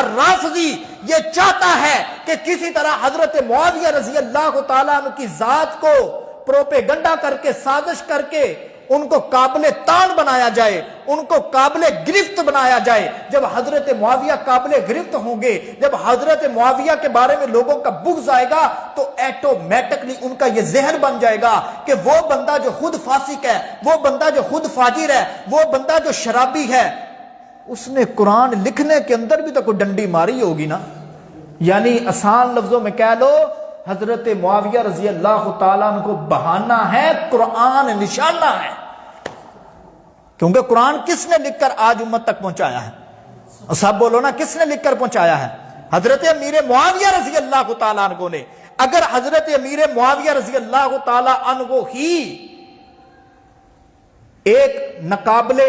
رافضی یہ چاہتا ہے کہ کسی طرح حضرت معاویہ رضی اللہ تعالیٰ عنہ کی ذات کو پروپیگنڈا کر کے سازش کر کے ان کو قابل تان بنایا جائے، ان کو قابل گرفت بنایا جائے۔ جب حضرت معاویہ قابل گرفت ہوں گے، جب حضرت معاویہ کے بارے میں لوگوں کا بغض آئے گا تو ایٹومیٹکلی ان کا یہ ذہن بن جائے گا کہ وہ بندہ جو خود فاسق ہے، وہ بندہ جو خود فاجر ہے، وہ بندہ جو شرابی ہے، اس نے قرآن لکھنے کے اندر بھی تو کوئی ڈنڈی ماری ہوگی نا۔ یعنی آسان لفظوں میں کہہ لو، حضرت معاویہ رضی اللہ تعالیٰ عنہ کو بہانہ ہے، قرآن نشانہ ہے۔ کیونکہ قرآن کس نے لکھ کر آج امت تک پہنچایا ہے؟ سب بولو نا، کس نے لکھ کر پہنچایا ہے؟ حضرت امیر معاویہ رضی اللہ تعالیٰ عنہ نے۔ اگر حضرت امیر معاویہ رضی اللہ تعالیٰ عنہ ہی ایک ناقابل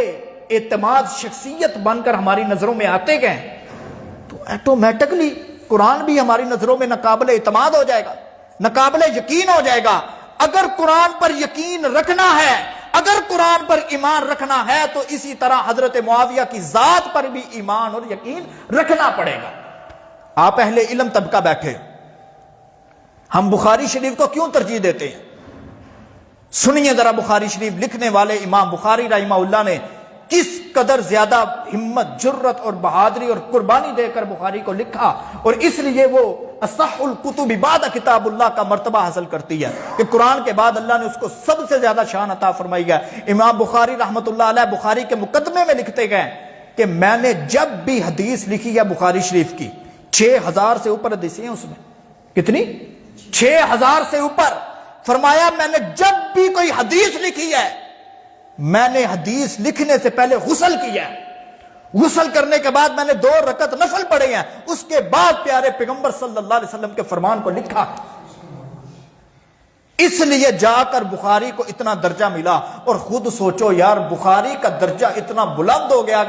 اعتماد شخصیت بن کر ہماری نظروں میں آتے گئے تو ایٹومیٹکلی قرآن بھی ہماری نظروں میں ناقابل اعتماد ہو جائے گا، ناقابل یقین ہو جائے گا۔ اگر قرآن پر یقین رکھنا ہے، اگر قرآن پر ایمان رکھنا ہے تو اسی طرح حضرت معاویہ کی ذات پر بھی ایمان اور یقین رکھنا پڑے گا۔ آپ اہل علم طبقہ بیٹھے، ہم بخاری شریف کو کیوں ترجیح دیتے ہیں؟ سنیے ذرا بخاری شریف لکھنے والے امام بخاری رحمہ اللہ نے کس قدر زیادہ ہمت، جرت اور بہادری اور قربانی دے کر بخاری کو لکھا، اور اس لیے وہ اصح الکتب بعد کتاب اللہ کا مرتبہ حاصل کرتی ہے کہ قرآن کے بعد اللہ نے اس کو سب سے زیادہ شان عطا فرمائی ہے۔ امام بخاری رحمۃ اللہ علیہ بخاری کے مقدمے میں لکھتے گئے کہ میں نے جب بھی حدیث لکھی ہے بخاری شریف کی، 6000 سے اوپر حدیثیں ہیں اس میں۔ کتنی؟ 6000 سے اوپر۔ فرمایا میں نے جب بھی کوئی حدیث لکھی ہے، میں نے حدیث لکھنے سے پہلے غسل کیا ہے، غسل کرنے کے بعد میں نے 2 رکعت نفل پڑھے ہیں، اس کے بعد پیارے پیغمبر صلی اللہ علیہ وسلم کے فرمان کو لکھا۔ اس لیے جا کر بخاری کو اتنا درجہ ملا۔ اور خود سوچو یار، بخاری کا درجہ اتنا بلند ہو گیا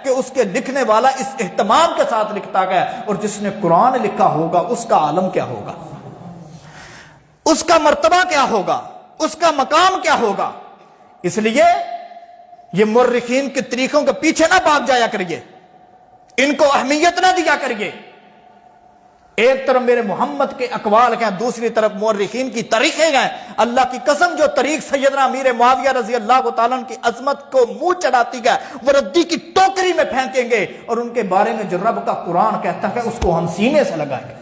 کہ اس کے لکھنے والا اس اہتمام کے ساتھ لکھتا گیا، اور جس نے قرآن لکھا ہوگا اس کا عالم کیا ہوگا، اس کا مرتبہ کیا ہوگا، اس کا مقام کیا ہوگا۔ اس لیے یہ مورخین کے طریقوں کے پیچھے نہ بھاگ جایا کریے، ان کو اہمیت نہ دیا کریے۔ ایک طرف میرے محمد کے اقوال ہیں، دوسری طرف مورخین کی تاریخیں ہیں۔ اللہ کی قسم جو طریق سیدنا امیر معاویہ رضی اللہ تعالیٰ عنہ کی عظمت کو منہ چڑھاتی ہے وہ ردی کی ٹوکری میں پھینکیں گے، اور ان کے بارے میں جو رب کا قرآن کہتا ہے اس کو ہم سینے سے لگائیں گے۔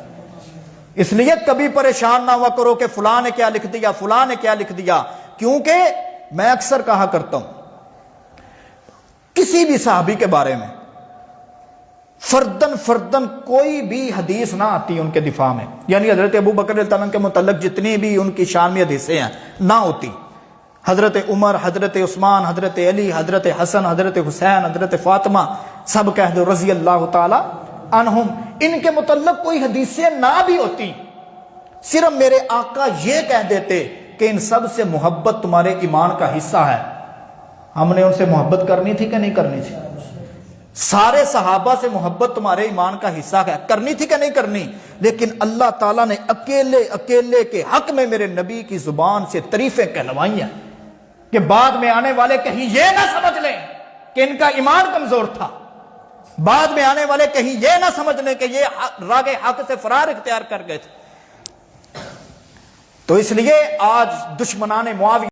اس لیے کبھی پریشان نہ ہوا کرو کہ فلاں نے کیا لکھ دیا، فلاں نے کیا لکھ دیا، کیونکہ میں اکثر کہا کرتا ہوں کسی بھی صحابی کے بارے میں فردن کوئی بھی حدیث نہ آتی ان کے دفاع میں، یعنی حضرت ابو بکر رضی اللہ عنہ کے متعلق جتنی بھی ان کی شان میں حدیثیں ہیں نہ ہوتی، حضرت عمر، حضرت عثمان، حضرت علی، حضرت حسن، حضرت حسین، حضرت فاطمہ، سب کہہ دو رضی اللہ تعالی عنہم، ان کے متعلق کوئی حدیثیں نہ بھی ہوتی، صرف میرے آقا یہ کہہ دیتے کہ ان سب سے محبت تمہارے ایمان کا حصہ ہے۔ ہم نے ان سے محبت کرنی تھی کہ نہیں کرنی تھی؟ سارے صحابہ سے محبت تمہارے ایمان کا حصہ ہے، کرنی تھی کہ نہیں کرنی؟ لیکن اللہ تعالیٰ نے اکیلے کے حق میں میرے نبی کی زبان سے تعریفیں کہلوائی ہیں کہ بعد میں آنے والے کہیں یہ نہ سمجھ لیں کہ ان کا ایمان کمزور تھا، بعد میں آنے والے کہیں یہ نہ سمجھ لیں کہ یہ راگ حق سے فرار اختیار کر گئے تھے۔ تو اس لیے آج دشمنان معاویہ